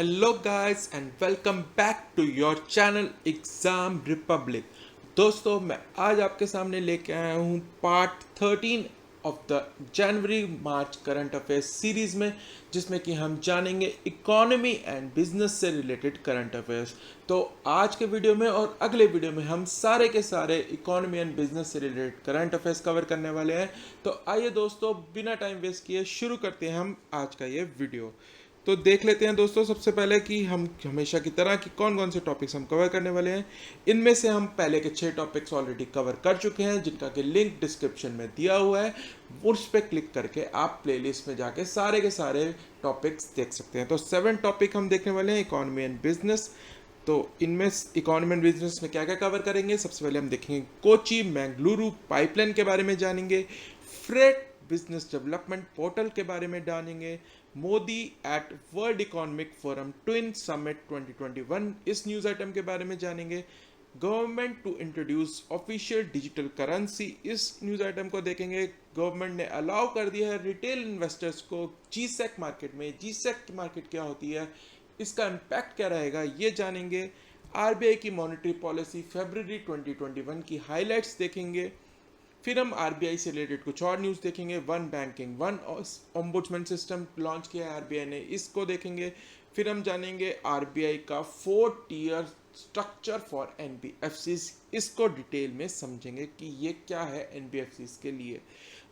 Hello guys and welcome back to your channel exam republic. दोस्तों, मैं आज आपके सामने लेके आया हूँ part 13 of the January March current affairs series में, जिसमें कि हम जानेंगे इकोनॉमी एंड बिजनेस से रिलेटेड करंट अफेयर्स। तो आज के वीडियो में और अगले वीडियो में हम सारे के सारे इकोनॉमी एंड बिजनेस से रिलेटेड करंट अफेयर्स कवर करने वाले हैं। तो आइए दोस्तों, बिना टाइम वेस्ट किए शुरू करते हैं हम आज का ये वीडियो। तो देख लेते हैं दोस्तों, सबसे पहले कि हम हमेशा की तरह कि कौन कौन से टॉपिक्स हम कवर करने वाले हैं। इनमें से हम पहले के 6 टॉपिक्स ऑलरेडी कवर कर चुके हैं, जिनका कि लिंक डिस्क्रिप्शन में दिया हुआ है। उस पर क्लिक करके आप प्लेलिस्ट में जाके सारे के सारे टॉपिक्स देख सकते हैं। तो 7 टॉपिक हम देखने वाले हैं इकोनॉमी एंड बिजनेस। तो इनमें इकोनॉमी एंड बिजनेस में क्या क्या कवर करेंगे, सबसे पहले हम देखेंगे कोची मैंगलुरु पाइपलाइन के बारे में जानेंगे, फ्रेट बिजनेस डेवलपमेंट पोर्टल के बारे में जानेंगे, Modi at world economic forum twin summit 2021 इस न्यूज आइटम के बारे में जानेंगे, government to introduce official digital currency इस न्यूज आइटम को देखेंगे। गवर्नमेंट ने अलाउ कर दिया है रिटेल इन्वेस्टर्स को जीसेक मार्केट में। जीसेक मार्केट क्या होती है, इसका इम्पैक्ट क्या रहेगा, ये जानेंगे। आरबीआई की मॉनेटरी पॉलिसी फरवरी 2021 की हाइलाइट्स देखेंगे। फिर हम आरबीआई से रिलेटेड कुछ और न्यूज़ देखेंगे। One banking one ombudsman system launch किया है आरबीआई ने, इसको देखेंगे। फिर हम जानेंगे आरबीआई का 4 टियर स्ट्रक्चर फॉर एनबीएफसीज, इसको डिटेल में समझेंगे कि ये क्या है एनबीएफसीज के लिए।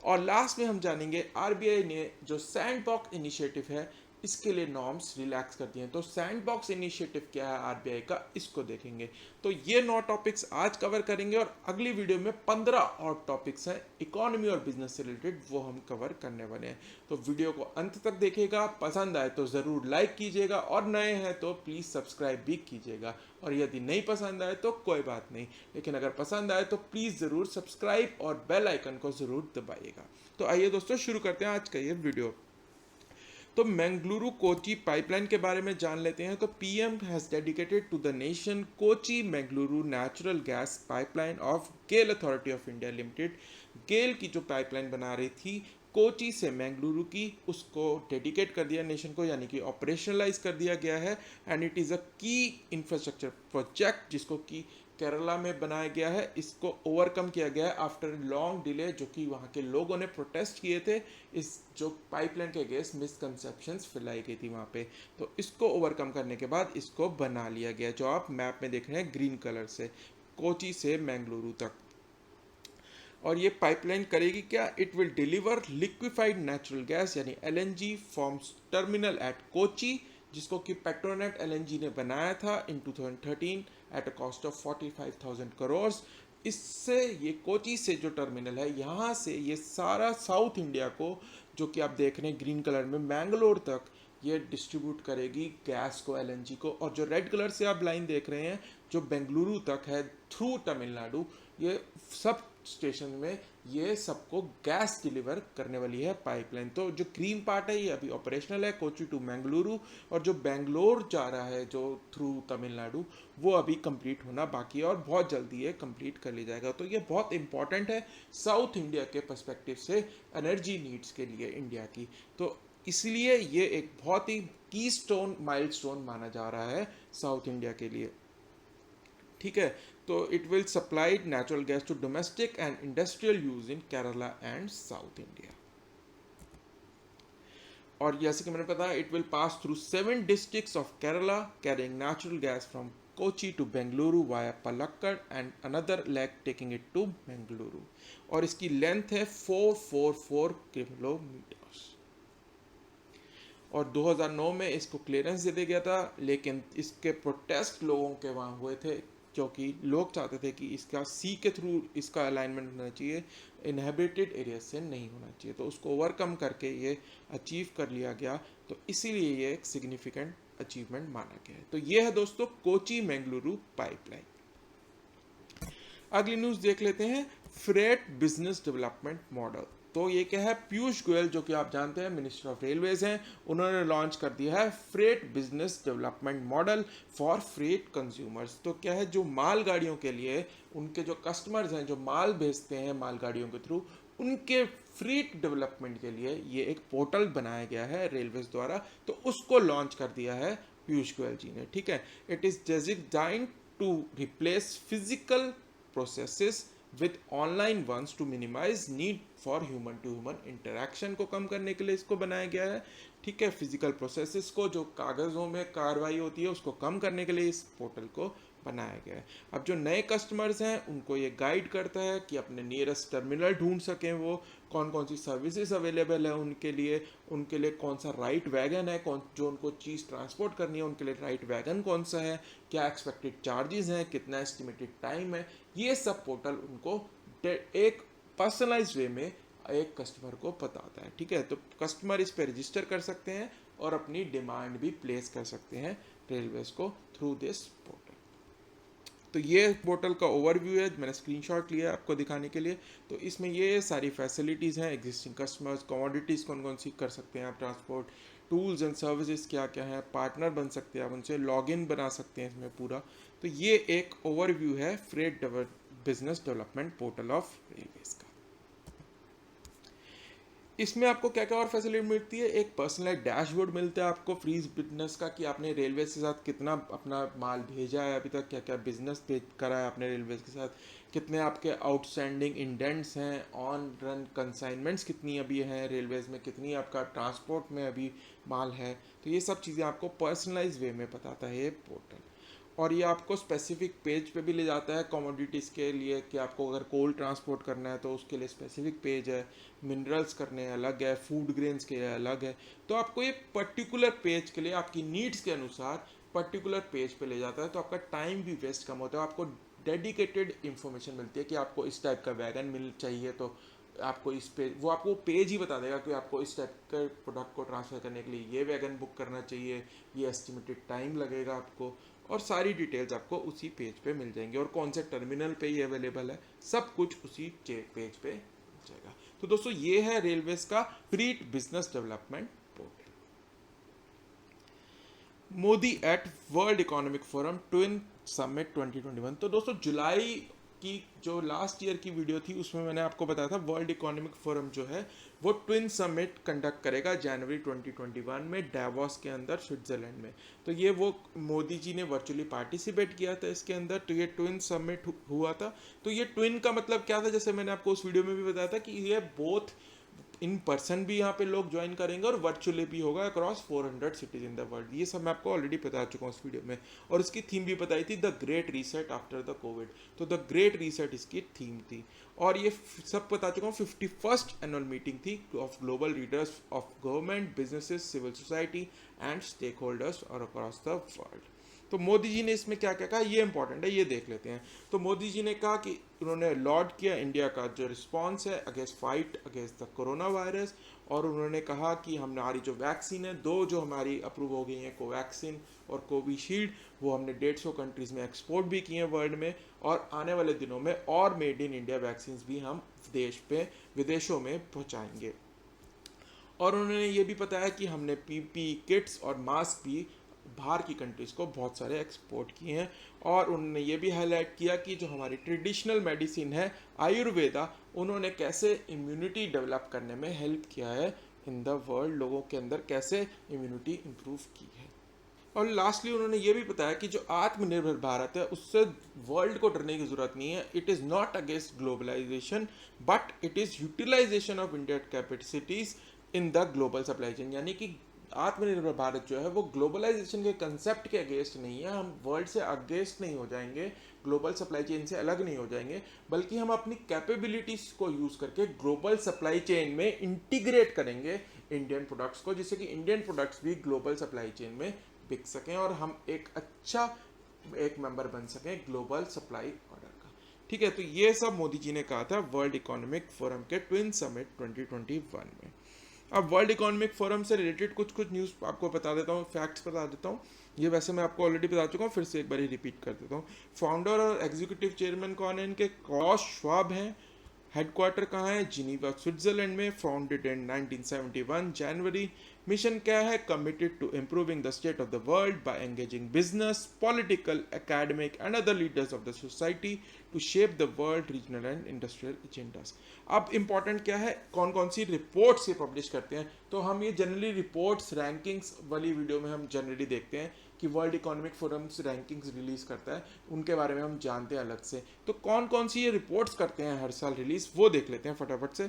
और लास्ट में हम जानेंगे आरबीआई ने जो सैंडबॉक्स इनिशिएटिव है, इसके लिए नॉर्म्स रिलैक्स कर दिए हैं। तो सैंडबॉक्स इनिशिएटिव क्या है आरबीआई का, इसको देखेंगे। तो ये 9 टॉपिक्स आज कवर करेंगे और अगली वीडियो में 15 और टॉपिक्स हैं इकोनॉमी और बिजनेस से रिलेटेड, वो हम कवर करने वाले हैं। तो वीडियो को अंत तक देखिएगा, पसंद आए तो ज़रूर लाइक कीजिएगा और नए हैं तो प्लीज़ सब्सक्राइब भी कीजिएगा। और यदि नहीं पसंद आए तो कोई बात नहीं, लेकिन अगर पसंद आए तो प्लीज़ ज़रूर सब्सक्राइब और बेल आइकन को ज़रूर दबाइएगा। तो आइए दोस्तों, शुरू करते हैं आज का ये वीडियो। तो मैंगलुरु कोची पाइपलाइन के बारे में जान लेते हैं। तो PM has dedicated to the nation Kochi Mangaluru natural gas pipeline of GAIL Authority of India Limited. GAIL की जो पाइपलाइन बना रही थी कोची से मैंगलुरु की, उसको डेडिकेट कर दिया नेशन को, यानी कि ऑपरेशनलाइज कर दिया गया है। एंड इट इज़ अ की इंफ्रास्ट्रक्चर प्रोजेक्ट जिसको कि केरला में बनाया गया है। इसको ओवरकम किया गया है आफ्टर लॉन्ग डिले, जो कि वहाँ के लोगों ने प्रोटेस्ट किए थे। इस जो पाइपलाइन के अगेंस्ट मिसकंसेप्शंस फैलाई गई थी वहाँ पे, तो इसको ओवरकम करने के बाद इसको बना लिया गया, जो आप मैप में देख रहे हैं ग्रीन कलर से, कोची से मैंगलुरु तक। और ये पाइपलाइन करेगी क्या, it will deliver liquefied natural gas यानी LNG from terminal at Kochi, जिसको कि पेट्रोनेट एलएनजी ने बनाया था in 2013 at a cost of 45,000 crore. इससे ये कोची से जो टर्मिनल है, यहाँ से ये सारा साउथ इंडिया को, जो कि आप देख रहे हैं ग्रीन कलर में, मैंगलोर तक ये डिस्ट्रीब्यूट करेगी गैस को, एलएनजी को। और जो रेड कलर से आप लाइन देख रहे हैं, जो बेंगलुरु तक है थ्रू तमिलनाडु, ये सब स्टेशन में ये सबको गैस डिलीवर करने वाली है पाइपलाइन। तो जो ग्रीन पार्ट है ये अभी ऑपरेशनल है, कोची टू मैंगलुरु। और जो बेंगलोर जा रहा है जो थ्रू तमिलनाडु, वो अभी कंप्लीट होना बाकी है और बहुत जल्दी ये कंप्लीट कर लिया जाएगा। तो ये बहुत इंपॉर्टेंट है साउथ इंडिया के पर्सपेक्टिव से, एनर्जी नीड्स के लिए इंडिया की। तो इसलिए ये एक बहुत ही की स्टोन माइलस्टोन माना जा रहा है साउथ इंडिया के लिए। ठीक है, तो it will supply natural gas to domestic and industrial use in Kerala and south India. और जैसे कि मैंने बताया, it will pass through 7 districts of Kerala carrying natural gas from Kochi to Bengaluru via Palakkad and another leg taking it to Bengaluru. और इसकी length है 444 kilometres. और 2009 में इसको क्लियरेंस दे दिया गया था, लेकिन इसके प्रोटेस्ट लोगों के वहाँ हुए थे, क्योंकि लोग चाहते थे कि इसका सी के थ्रू इसका अलाइनमेंट होना चाहिए, इनहेबिटेड एरिया से नहीं होना चाहिए। तो उसको ओवरकम करके ये अचीव कर लिया गया, तो इसीलिए ये एक सिग्निफिकेंट अचीवमेंट माना गया है। तो ये है दोस्तों कोची मैंगलुरु पाइपलाइन। अगली न्यूज़ देख लेते हैं, फ्रेट बिजनेस डेवलपमेंट मॉडल। तो ये क्या है, पीयूष गोयल जो कि आप जानते हैं मिनिस्टर ऑफ रेलवेज हैं, उन्होंने लॉन्च कर दिया है freight business development model for freight consumers. तो क्या है, जो मालगाड़ियों के लिए उनके जो कस्टमर्स हैं, जो माल भेजते हैं मालगाड़ियों के थ्रू, उनके फ्रीट डेवलपमेंट के लिए ये एक पोर्टल बनाया गया है रेलवेज द्वारा। तो उसको लॉन्च कर दिया है पीयूष गोयल जी ने, ठीक है। It is designed to replace physical processes with online ones to minimise need for human to human interaction को कम करने के लिए इसको बनाया गया है, ठीक है। फिजिकल प्रोसेसेस को जो कागज़ों में कार्रवाई होती है उसको कम करने के लिए इस पोर्टल को बनाया गया है। अब जो नए कस्टमर्स हैं उनको ये गाइड करता है कि अपने नियरेस्ट टर्मिनल ढूंढ सकें, वो कौन कौन सी सर्विसेज अवेलेबल है उनके लिए कौन सा राइट वैगन है, कौन जो उनको चीज़ ट्रांसपोर्ट करनी है उनके लिए राइट वैगन कौन सा है, क्या एक्सपेक्टेड चार्जेस हैं, कितना एस्टिमेटेड टाइम है, ये सब पोर्टल उनको एक पर्सनलाइज वे में एक कस्टमर को बताता है, ठीक है। तो कस्टमर इस पर रजिस्टर कर सकते हैं और अपनी डिमांड भी प्लेस कर सकते हैं रेलवेज को थ्रू दिस पोर्टल। तो ये पोर्टल का ओवरव्यू है, मैंने स्क्रीनशॉट लिया है आपको दिखाने के लिए। तो इसमें ये सारी फैसिलिटीज़ हैं, एग्जिस्टिंग कस्टमर्स, कमोडिटीज़ कौन कौन सी कर सकते हैं आप ट्रांसपोर्ट, टूल्स एंड सर्विसेज क्या क्या है, पार्टनर बन सकते हैं आप उनसे, लॉगिन बना सकते हैं इसमें पूरा। तो ये एक ओवरव्यू है freight business development portal of railways का। इसमें आपको क्या क्या और फैसिलिटी मिलती है, एक पर्सनलाइज डैशबोर्ड मिलता है आपको फ्रीज बिजनेस का, कि आपने रेलवे के साथ कितना अपना माल भेजा है अभी तक, क्या क्या बिजनेस करा है आपने रेलवे के साथ, कितने आपके आउटस्टैंडिंग इंडेंट्स हैं, ऑन रन कंसाइनमेंट्स कितनी अभी हैं रेलवेज में, कितनी आपका ट्रांसपोर्ट में अभी माल है। तो ये सब चीज़ें आपको पर्सनलाइज वे में बताता है ये पोर्टल। और ये आपको स्पेसिफिक पेज पे भी ले जाता है कमोडिटीज़ के लिए, कि आपको अगर कोल ट्रांसपोर्ट करना है तो उसके लिए स्पेसिफिक पेज है, मिनरल्स करने अलग है, फूड ग्रेन्स के लिए अलग है। तो आपको ये पर्टिकुलर पेज के लिए आपकी नीड्स के अनुसार पर्टिकुलर पेज पे ले जाता है, तो आपका टाइम भी वेस्ट कम होता है, आपको डेडिकेटेड इन्फॉर्मेशन मिलती है कि आपको इस टाइप का वैगन मिल चाहिए तो आपको इस पेज, वो आपको पेज ही बता देगा कि आपको इस टाइप के प्रोडक्ट को ट्रांसफ़र करने के लिए ये वैगन बुक करना चाहिए, ये एस्टिमेटेड टाइम लगेगा आपको, और सारी डिटेल्स आपको उसी पेज पे मिल जाएंगी, और कौन से टर्मिनल पे ये अवेलेबल है सब कुछ उसी पेज पे मिल जाएगा। तो दोस्तों ये है रेलवेज का freight business development portal. Modi at world economic forum twin summit 2021। तो दोस्तों जुलाई की जो लास्ट ईयर की वीडियो थी उसमें मैंने आपको बताया था वर्ल्ड इकोनॉमिक फोरम जो है वो ट्विन समिट कंडक्ट करेगा जनवरी 2021 में डावोस के अंदर स्विट्जरलैंड में। तो ये वो मोदी जी ने वर्चुअली पार्टिसिपेट किया था इसके अंदर। तो ये ट्विन समिट हुआ था। तो ये ट्विन का मतलब क्या था, जैसे मैंने आपको उस वीडियो में भी बताया था कि ये बोथ इन पर्सन भी यहाँ पे लोग ज्वाइन करेंगे और वर्चुअली भी होगा across 400 cities in the world. ये सब मैं आपको ऑलरेडी बता चुका हूँ उस वीडियो में। और इसकी थीम भी बताई थी, the great reset after the covid. तो द ग्रेट रीसेट इसकी थीम थी। और ये सब बता चुका हूँ। 51st एनुअल मीटिंग थी of global leaders of government, businesses, civil society and stakeholders और अक्रॉस द वर्ल्ड। तो मोदी जी ने इसमें क्या क्या कहा, ये इंपॉर्टेंट है, ये देख लेते हैं। तो मोदी जी ने कहा कि उन्होंने लॉर्ड किया इंडिया का जो रिस्पांस है against fight against the corona virus. और उन्होंने कहा कि हमारी जो वैक्सीन है, दो जो हमारी अप्रूव हो गई हैं, कोवैक्सीन और कोविशील्ड, वो हमने 150 कंट्रीज़ में एक्सपोर्ट भी की हैं वर्ल्ड में। और आने वाले दिनों में और मेड इन इंडिया वैक्सीन भी हम विदेशों में पहुँचाएंगे। और उन्होंने ये भी बताया कि हमने पीपी किट्स और मास्क भी बाहर की कंट्रीज़ को बहुत सारे एक्सपोर्ट किए हैं। और उन्होंने ये भी हाईलाइट किया कि जो हमारी ट्रेडिशनल मेडिसिन है आयुर्वेदा, उन्होंने कैसे इम्यूनिटी डेवलप करने में हेल्प किया है इन द वर्ल्ड, लोगों के अंदर कैसे इम्यूनिटी इम्प्रूव की है। और लास्टली उन्होंने ये भी बताया कि जो आत्मनिर्भर भारत है उससे वर्ल्ड को डरने की जरूरत नहीं है। It is not against globalisation but it is utilisation of Indian capacities in the global supply chain. यानी कि आत्मनिर्भर भारत जो है वो ग्लोबलाइजेशन के कंसेप्ट के अगेंस्ट नहीं है। हम वर्ल्ड से अगेंस्ट नहीं हो जाएंगे, ग्लोबल सप्लाई चेन से अलग नहीं हो जाएंगे, बल्कि हम अपनी कैपेबिलिटीज को यूज़ करके ग्लोबल सप्लाई चेन में इंटीग्रेट करेंगे इंडियन प्रोडक्ट्स को, जिससे कि इंडियन प्रोडक्ट्स भी ग्लोबल सप्लाई चेन में बिक सकें और हम एक अच्छा एक मेंबर बन सकें ग्लोबल सप्लाई ऑर्डर का। ठीक है, तो ये सब मोदी जी ने कहा था वर्ल्ड इकोनॉमिक फोरम के ट्विन समिट 2021 में। अब वर्ल्ड इकोनॉमिक फोरम से रिलेटेड कुछ न्यूज़ आपको बता देता हूँ, फैक्ट्स बता देता हूँ। ये वैसे मैं आपको ऑलरेडी बता चुका हूँ, फिर से एक बार ही रिपीट कर देता हूँ। फाउंडर और एग्जीक्यूटिव चेयरमैन कौन है इनके, क्लॉस श्वाब हैं। हेडक्वार्टर कहाँ है, जिनीवा स्विट्जरलैंड में, फाउंडेड इन 1971 जनवरी। मिशन क्या है, committed to improving the state of the world by engaging business, political, academic and other leaders of the society to shape the world regional and industrial agendas. अब important क्या है, कौन कौन सी reports ये publish करते हैं। तो हम ये जनरली रिपोर्ट्स रैंकिंग्स वाली वीडियो में हम जनरली देखते हैं कि world economic forums rankings release करता है, उनके बारे में हम जानते हैं अलग से। तो कौन कौन सी ये रिपोर्ट्स करते हैं हर साल रिलीज़, वो देख लेते हैं फटाफट से।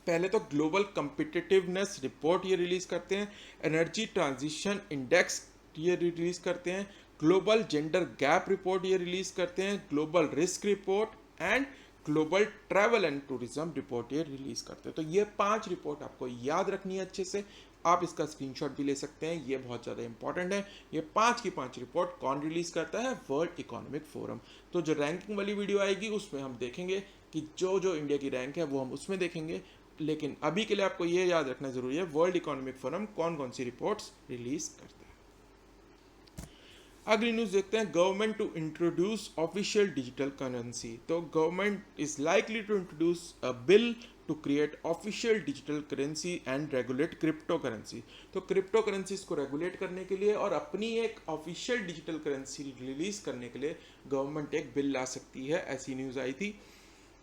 पहले तो ग्लोबल कम्पिटिटिवनेस रिपोर्ट ये रिलीज़ करते हैं, एनर्जी ट्रांजिशन इंडेक्स ये रिलीज़ करते हैं, ग्लोबल जेंडर गैप रिपोर्ट ये रिलीज़ करते हैं, global risk report and global travel and tourism report ये रिलीज़ करते हैं। तो ये 5 रिपोर्ट आपको याद रखनी है अच्छे से, आप इसका स्क्रीनशॉट भी ले सकते हैं, ये बहुत ज़्यादा इंपॉर्टेंट है। ये 5 की 5 रिपोर्ट कौन रिलीज़ करता है? World economic forum. तो जो रैंकिंग वाली वीडियो आएगी उसमें हम देखेंगे कि जो जो इंडिया की रैंक है वो हम उसमें देखेंगे, लेकिन अभी के लिए आपको ये याद रखना जरूरी है वर्ल्ड इकोनॉमिक फोरम कौन कौन सी रिपोर्ट्स रिलीज करता है। अगली न्यूज देखते हैं, government to introduce official digital currency. तो government is likely to introduce a bill to create official digital currency and regulate crypto currency. तो क्रिप्टो करेंसीज को रेगुलेट करने के लिए और अपनी एक ऑफिशियल डिजिटल करेंसी रिलीज करने के लिए गवर्नमेंट एक बिल ला सकती है, ऐसी न्यूज़ आई थी।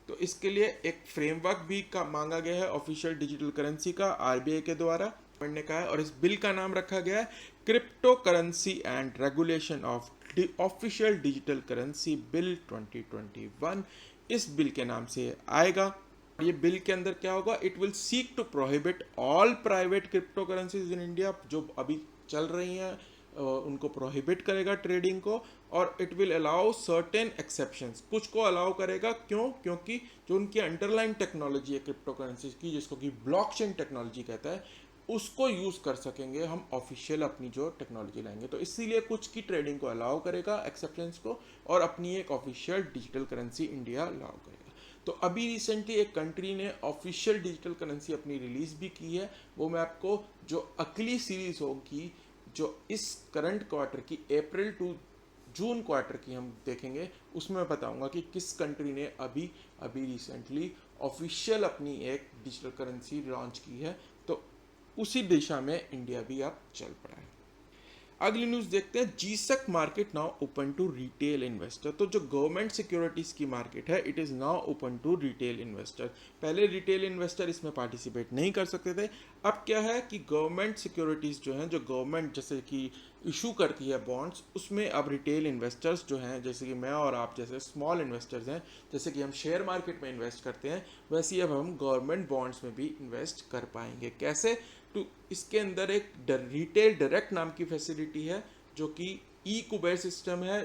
तो इसके लिए एक फ्रेमवर्क भी का मांगा गया है ऑफिशियल डिजिटल करेंसी का आरबीआई के द्वारा पढ़ने का है, और इस बिल का नाम रखा गया है crypto currency and regulation of official digital currency bill 2021। इस बिल के नाम से आएगा। ये बिल के अंदर क्या होगा? It will seek to prohibit all private crypto currencies in India, जो अभी चल रही हैं उनको प्रोहिबिट करेगा ट्रेडिंग को, और it will allow certain exceptions, कुछ को अलाउ करेगा। क्यों? क्योंकि जो उनकी अंडरलाइन टेक्नोलॉजी है क्रिप्टो करेंसीज की, जिसको कि ब्लॉकचेन टेक्नोलॉजी कहता है, उसको यूज़ कर सकेंगे हम ऑफिशियल अपनी जो टेक्नोलॉजी लाएंगे। तो इसीलिए कुछ की ट्रेडिंग को अलाउ करेगा, एक्सेप्टेंस को, और अपनी एक official digital currency India allow करेगा। तो अभी रिसेंटली एक कंट्री ने ऑफिशियल डिजिटल करेंसी अपनी रिलीज़ भी की है, वो मैं आपको जो अगली सीरीज़ होगी, जो इस करंट क्वार्टर की अप्रैल टू जून क्वार्टर की हम देखेंगे, उसमें मैं बताऊंगा कि किस कंट्री ने अभी रिसेंटली ऑफिशियल अपनी एक डिजिटल करेंसी लॉन्च की है। तो उसी दिशा में इंडिया भी अब चल पड़ा है। अगली न्यूज़ देखते हैं, G sec market now open to retail investor. तो जो गवर्नमेंट सिक्योरिटीज़ की मार्केट है, it is now open to retail investor. पहले रिटेल इन्वेस्टर इसमें पार्टिसिपेट नहीं कर सकते थे। अब क्या है कि गवर्नमेंट सिक्योरिटीज़ जो हैं, जो गवर्नमेंट जैसे कि इशू करती है बॉन्ड्स, उसमें अब रिटेल इन्वेस्टर्स जो हैं, जैसे कि मैं और आप जैसे स्मॉल इन्वेस्टर्स हैं, जैसे कि हम शेयर मार्केट में इन्वेस्ट करते हैं, वैसे ही अब हम गवर्नमेंट बॉन्ड्स में भी इन्वेस्ट कर पाएंगे। कैसे? तो इसके अंदर एक रिटेल डायरेक्ट नाम की फैसिलिटी है, जो कि ई कुबेर सिस्टम है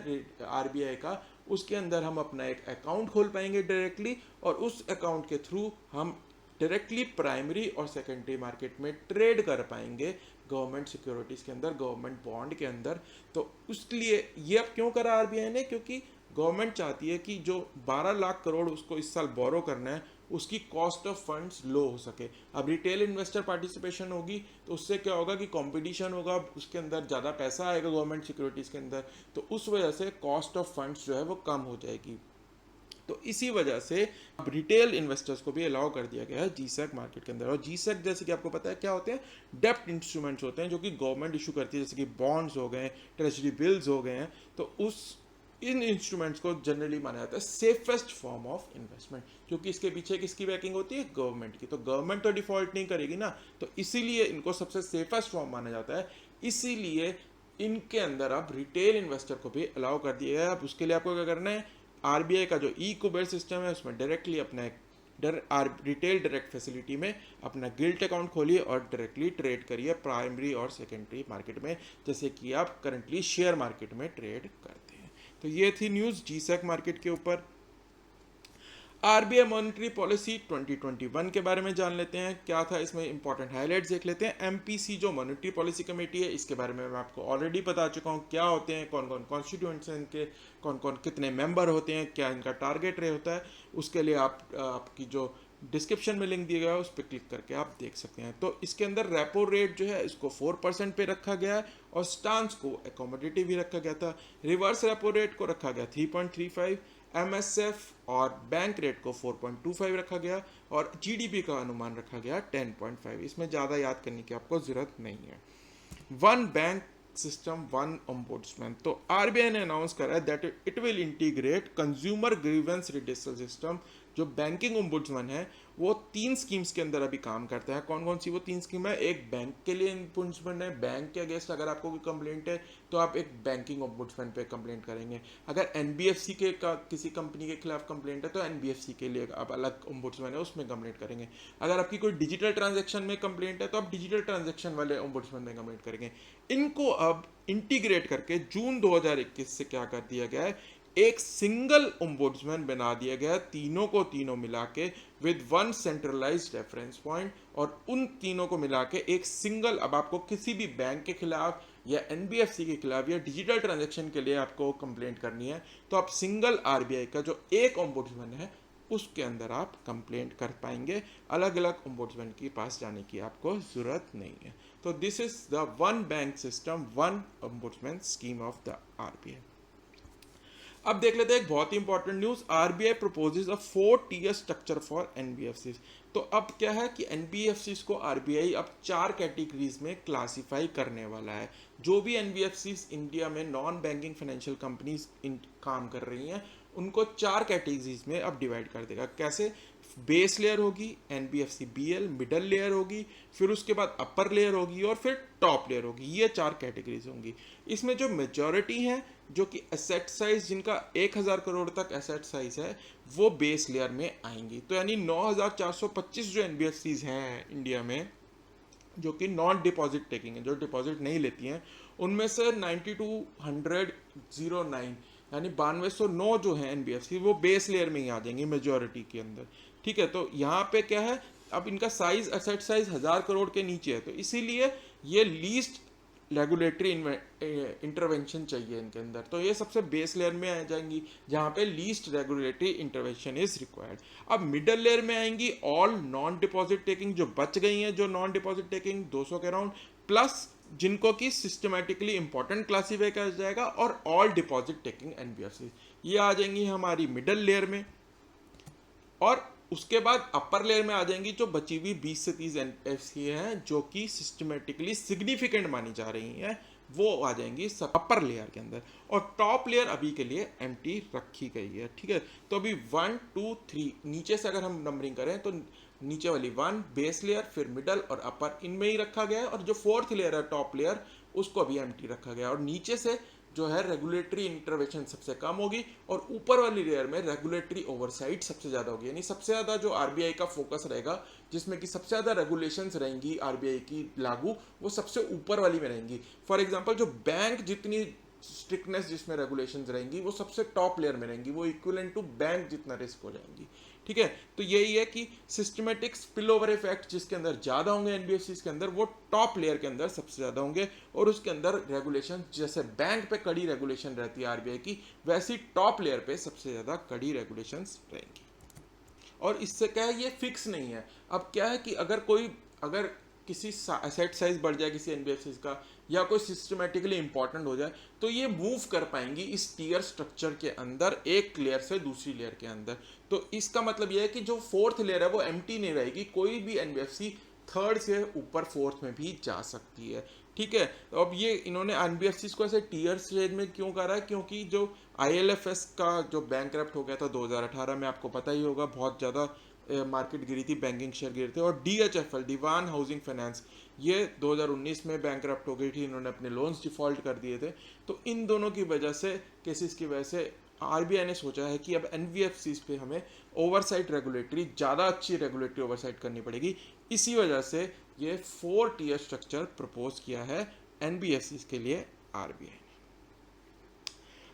आरबीआई का। उसके अंदर हम अपना एक अकाउंट खोल पाएंगे डायरेक्टली, और उस अकाउंट के थ्रू हम डायरेक्टली प्राइमरी और सेकेंडरी मार्केट में ट्रेड कर पाएंगे गवर्नमेंट सिक्योरिटीज़ के अंदर, गवर्नमेंट बॉन्ड के अंदर। तो उसके लिए ये अब क्यों करा आरबीआई ने? क्योंकि गवर्नमेंट चाहती है कि जो 12 लाख करोड़ उसको इस साल बोरो करना है, उसकी कॉस्ट ऑफ फंड्स लो हो सके। अब रिटेल इन्वेस्टर पार्टिसिपेशन होगी तो उससे क्या होगा कि कंपटीशन होगा, उसके अंदर ज़्यादा पैसा आएगा गवर्नमेंट सिक्योरिटीज़ के अंदर, तो उस वजह से कॉस्ट ऑफ फंड्स जो है वो कम हो जाएगी। तो इसी वजह से अब रिटेल इन्वेस्टर्स को भी अलाउ कर दिया गया है जीसेक मार्केट के अंदर। और जीसेक जैसे कि आपको पता है क्या होते हैं? डेप्ट इंस्ट्रूमेंट्स होते हैं जो कि गवर्नमेंट इशू करती है, जैसे कि बॉन्ड्स हो गए, ट्रेजरी बिल्स हो गए हैं। तो इन इंस्ट्रूमेंट्स को जनरली माना जाता है सेफेस्ट फॉर्म ऑफ इन्वेस्टमेंट, क्योंकि इसके पीछे किसकी बैकिंग होती है? गवर्नमेंट की। तो गवर्नमेंट तो डिफॉल्ट नहीं करेगी ना, तो इसीलिए इनको सबसे सेफेस्ट फॉर्म माना जाता है। इसीलिए इनके अंदर अब रिटेल इन्वेस्टर को भी अलाउ कर दिया गया है। अब उसके लिए आपको क्या करना है? आरबीआई का जो ई कुबेर सिस्टम है, उसमें डायरेक्टली अपना एक रिटेल डायरेक्ट फैसिलिटी में अपना गिल्ट अकाउंट खोलिए और डायरेक्टली ट्रेड करिए प्राइमरी और सेकेंडरी मार्केट में, जैसे कि आप करंटली शेयर मार्केट में ट्रेड करते हैं। तो ये थी न्यूज़ जीसेक मार्केट के ऊपर। आरबीआई मॉनेटरी पॉलिसी 2021 के बारे में जान लेते हैं, क्या था इसमें इंपॉर्टेंट हाइलाइट्स देख लेते हैं। एमपीसी जो मॉनेटरी पॉलिसी कमेटी है, इसके बारे में मैं आपको ऑलरेडी बता चुका हूँ क्या होते हैं, कौन कौन कॉन्स्टिट्यूएंट्स हैं इनके, कौन कौन कितने मेंबर होते हैं, क्या इनका टारगेट रहे होता है। उसके लिए आपकी जो डिस्क्रिप्शन में लिंक दिया गया है उस पर क्लिक करके आप देख सकते हैं। तो इसके अंदर रेपो रेट जो है इसको 4% पे रखा गया है, और स्टांस को एकोमोडेटिव भी रखा गया था। रिवर्स रेपो रेट को रखा गया 3.35, एमएसएफ और बैंक रेट को 4.25 रखा गया, और जीडीपी का अनुमान रखा गया 10.5। इसमें ज़्यादा याद करने की आपको ज़रूरत नहीं है। One bank system, one ombudsman. तो आरबीआई ने अनाउंस करा है that it will integrate consumer grievance redressal system, जो बैंकिंग ओम्बुड्समैन है वो 3 स्कीम्स के अंदर अभी काम करता है। कौन कौन सी वो 3 स्कीम है? एक बैंक के लिए ओम्बुड्समैन है, बैंक के अगेंस्ट अगर आपको कोई कंप्लेंट है तो आप एक बैंकिंग ओम्बुड्समैन पे कंप्लेंट करेंगे। अगर एनबीएफसी के किसी कंपनी के खिलाफ कंप्लेंट है तो एनबीएफसी के लिए आप अलग ओम्बुड्समैन है उसमें कंप्लेंट करेंगे। अगर आपकी कोई डिजिटल ट्रांजेक्शन में कंप्लेंट है तो आप डिजिटल ट्रांजेक्शन वाले ओम्बुड्समैन में कंप्लेंट करेंगे। इनको अब इंटीग्रेट करके जून 2021 से क्या कर दिया गया है, एक सिंगल ओम्बुड्समैन बना दिया गया, तीनों को तीनों मिला के with one centralised reference point, और उन तीनों को मिला के एक सिंगल, अब आपको किसी भी बैंक के खिलाफ या एनबीएफसी के खिलाफ या डिजिटल ट्रांजैक्शन के लिए आपको कंप्लेंट करनी है तो आप सिंगल आरबीआई का जो एक ओम्बुड्समैन है उसके अंदर आप कंप्लेंट कर पाएंगे। अलग अलग ओम्बुड्समैन के पास जाने की आपको जरूरत नहीं है। तो this is the one bank system, one ombudsman scheme of the RBI. अब देख लेते हैं एक बहुत ही important news, RBI proposes a 4-tier structure for NBFC. तो अब क्या है कि एनबीएफसी को आरबीआई अब 4 कैटेगरीज में क्लासिफाई करने वाला है। जो भी एनबीएफसी इंडिया में नॉन बैंकिंग फाइनेंशियल कंपनीज काम कर रही हैं उनको 4 कैटेगरीज में अब डिवाइड कर देगा। कैसे? बेस लेयर होगी एनबीएफसी बीएल, मिडल लेयर होगी, फिर उसके बाद अपर लेयर होगी और फिर टॉप लेयर होगी। ये 4 कैटेगरीज होंगी। इसमें जो मेजॉरिटी है जो कि एसेट साइज जिनका 1000 करोड़ तक एसेट साइज है वो बेस लेयर में आएंगी। तो यानी 9425 जो एनबीएफसीज हैं इंडिया में जो कि नॉन डिपॉजिट टेकिंग है, जो डिपॉजिट नहीं लेती हैं, उनमें से 9209 यानी 9209 जो है एनबीएफसी वो बेस लेयर में ही आ जाएंगी मेजॉरिटी के अंदर। ठीक है, तो यहाँ पे क्या है, अब इनका साइज एसेट साइज 1000 करोड़ के नीचे है तो इसीलिए ये लीस्ट रेगुलेटरी इंटरवेंशन चाहिए इनके अंदर, तो ये सबसे बेस लेयर में आ जाएंगी जहाँ पे least regulatory intervention is required. अब मिडल लेयर में आएंगी ऑल नॉन डिपॉजिट टेकिंग, जो बच गई हैं जो नॉन डिपॉजिट टेकिंग 200 के अराउंड, प्लस जिनको कि सिस्टमेटिकली इंपॉर्टेंट क्लासीफाई किया जाएगा, और ऑल डिपॉजिट टेकिंग एनबीएफसी ये आ जाएंगी हमारी मिडल लेयर में। और उसके बाद अपर लेयर में आ जाएंगी जो बची हुई 20 से 30 एनबीएफसी हैं जो कि सिस्टमेटिकली सिग्निफिकेंट मानी जा रही हैं, वो आ जाएंगी सब अपर लेयर के अंदर। और टॉप लेयर अभी के लिए एम्प्टी रखी गई है। ठीक है, तो अभी 1 2 3 नीचे से अगर हम नंबरिंग करें तो नीचे वाली 1 बेस लेयर, फिर मिडल और अपर इनमें ही रखा गया है, और जो 4th लेयर है टॉप लेयर उसको अभी एम्प्टी रखा गया है। और नीचे से जो है रेगुलेटरी इंटरवेंशन सबसे कम होगी और ऊपर वाली लेयर में रेगुलेटरी ओवरसाइट सबसे ज़्यादा होगी। यानी सबसे ज़्यादा जो आरबीआई का फोकस रहेगा, जिसमें कि सबसे ज़्यादा रेगुलेशंस रहेंगी आरबीआई की लागू, वो सबसे ऊपर वाली में रहेंगी। फॉर एग्जांपल जो बैंक जितनी स्ट्रिक्टनेस जिसमें रेगुलेशंस रहेंगी वो सबसे टॉप लेयर में रहेंगी, वो इक्विवेलेंट टू बैंक जितना रिस्क हो जाएंगी। ठीक है, तो यही है कि सिस्टमेटिक स्पिल ओवर इफेक्ट जिसके अंदर ज़्यादा होंगे एनबीएफसी के अंदर, वो टॉप लेयर के अंदर सबसे ज़्यादा होंगे, और उसके अंदर रेगुलेशन जैसे बैंक पे कड़ी रेगुलेशन रहती है आरबीआई की, वैसी टॉप लेयर पे सबसे ज़्यादा कड़ी रेगुलेशंस रहेंगी। और इससे क्या है, ये फिक्स नहीं है। अब क्या है कि अगर किसी एसेट साइज बढ़ जाए किसी एनबीएफसी का, या कोई सिस्टमेटिकली इंपॉर्टेंट हो जाए, तो ये मूव कर पाएंगी इस टीयर स्ट्रक्चर के अंदर एक लेयर से दूसरी लेयर के अंदर। तो इसका मतलब यह है कि जो 4th लेयर है वो एम्प्टी नहीं रहेगी, कोई भी एनबीएफसी 3rd से ऊपर 4th में भी जा सकती है। ठीक है, तो अब ये इन्होंने एनबीएफसी को ऐसे टीयर स्टेज में क्यों करा है, क्योंकि जो आईएलएफएस का जो बैंकरप्ट हो गया था 2018 में, आपको पता ही होगा, बहुत ज़्यादा मार्केट गिरी थी, बैंकिंग शेयर गिरे थे। और डीएचएफएल दीवान हाउसिंग फाइनेंस ये 2019 में बैंकरप्ट हो गई थी, इन्होंने अपने लोन्स डिफॉल्ट कर दिए थे। तो इन दोनों की वजह से, केसेस की वजह से आरबीआई ने सोचा है कि अब एनबीएफसी पे हमें ओवरसाइट रेगुलेटरी, ज़्यादा अच्छी रेगुलेटरी ओवरसाइट करनी पड़ेगी। इसी वजह से ये 4 टियर स्ट्रक्चर प्रपोज किया है एनबीएफसी के लिए आरबीआई।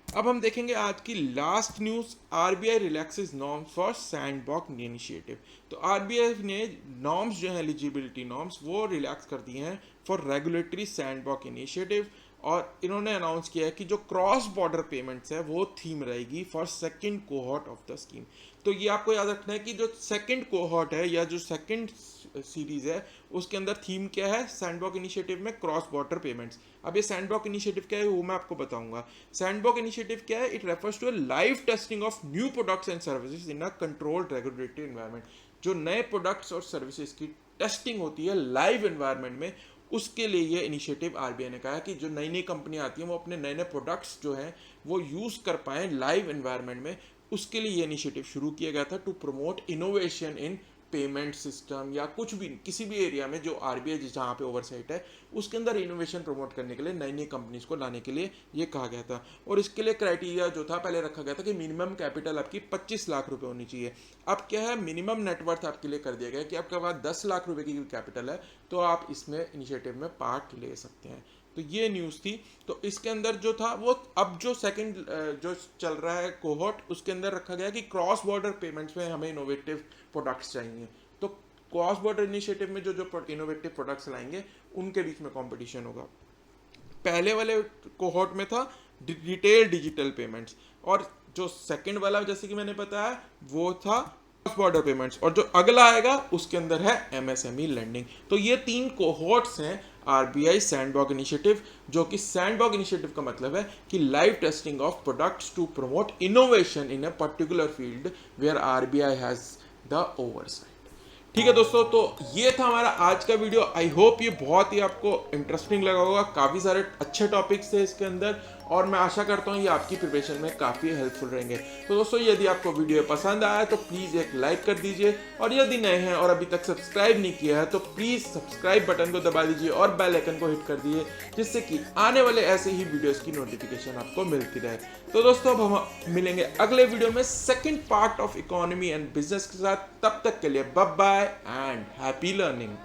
अब हम देखेंगे आज की last news, RBI relaxes norms for sandbox initiative. तो आरबीआई ने नॉर्म्स जो है एलिजिबिलिटी नॉर्म्स वो रिलैक्स कर दिए हैं फॉर रेगुलेटरी सैंडबॉक्स इनिशिएटिव, और इन्होंने अनाउंस किया है कि जो क्रॉस बॉर्डर पेमेंट्स है वो थीम रहेगी for second cohort of the scheme. तो ये आपको याद रखना है कि जो सेकंड कोहॉर्ट है या जो सेकंड सीरीज है उसके अंदर थीम क्या है, सैंडबॉक्स इनिशिएटिव में क्रॉस बॉर्डर पेमेंट्स। अब ये सैंडबॉक्स इनिशिएटिव क्या है वो मैं आपको बताऊंगा। सैंडबॉक्स इनिशिएटिव क्या है, it refers to a live testing of new products and services in a controlled regulatory environment. जो नए प्रोडक्ट्स और सर्विसेज की टेस्टिंग होती है लाइव एनवायरनमेंट में, उसके लिए ये इनिशिएटिव आरबीआई ने कहा है कि जो नई नई कंपनियां आती हैं वो अपने नए नए प्रोडक्ट्स जो हैं वो यूज़ कर पाएँ लाइव एनवायरनमेंट में, उसके लिए ये इनिशिएटिव शुरू किया गया था to promote innovation in payment system या कुछ भी किसी भी एरिया में जो आरबीआई जहाँ पे ओवरसाइट है उसके अंदर इनोवेशन प्रमोट करने के लिए नई नई कंपनीज को लाने के लिए ये कहा गया था। और इसके लिए क्राइटेरिया जो था पहले रखा गया था कि मिनिमम कैपिटल आपकी 25 लाख रुपए होनी चाहिए। अब क्या है, मिनिमम नेटवर्थ आपके लिए कर दिया गया कि आपके पास 10 लाख रुपए की कैपिटल है तो आप इसमें इनिशिएटिव में पार्ट ले सकते हैं। तो ये न्यूज़ थी। तो इसके अंदर जो था वो अब जो सेकंड जो चल रहा है कोहोर्ट, उसके अंदर रखा गया कि क्रॉस बॉर्डर पेमेंट्स में हमें इनोवेटिव प्रोडक्ट्स चाहिए। तो क्रॉस बॉर्डर इनिशिएटिव में जो जो इनोवेटिव प्रोडक्ट्स लाएंगे उनके बीच में कंपटीशन होगा। पहले वाले कोहोर्ट में था रिटेल डिजिटल पेमेंट्स, और जो सेकंड वाला जैसे कि मैंने बताया वो था क्रॉस बॉर्डर पेमेंट्स, और जो अगला आएगा उसके अंदर है एमएसएमई लेंडिंग। तो ये 3 कोहोर्ट्स हैं आरबीआई सैंडबॉक्स इनिशिएटिव, जो कि सैंडबॉक्स इनिशिएटिव का मतलब है कि live testing of products to promote innovation in a particular field where RBI has the oversight. ठीक है दोस्तों, तो ये था हमारा आज का वीडियो। आई होप ये बहुत ही आपको इंटरेस्टिंग लगा होगा। काफ़ी सारे अच्छे टॉपिक्स थे इसके अंदर, और मैं आशा करता हूँ ये आपकी प्रिपरेशन में काफ़ी हेल्पफुल रहेंगे। तो दोस्तों, यदि आपको वीडियो पसंद आया तो प्लीज़ एक लाइक कर दीजिए, और यदि नए हैं और अभी तक सब्सक्राइब नहीं किया है तो प्लीज़ सब्सक्राइब बटन को दबा दीजिए और बेल आइकन को हिट कर दीजिए, जिससे कि आने वाले ऐसे ही वीडियोज़ की नोटिफिकेशन आपको मिलती रहे। तो दोस्तों, अब हम मिलेंगे अगले वीडियो में second part of economy and business के साथ। तब तक के लिए bye bye and happy learning.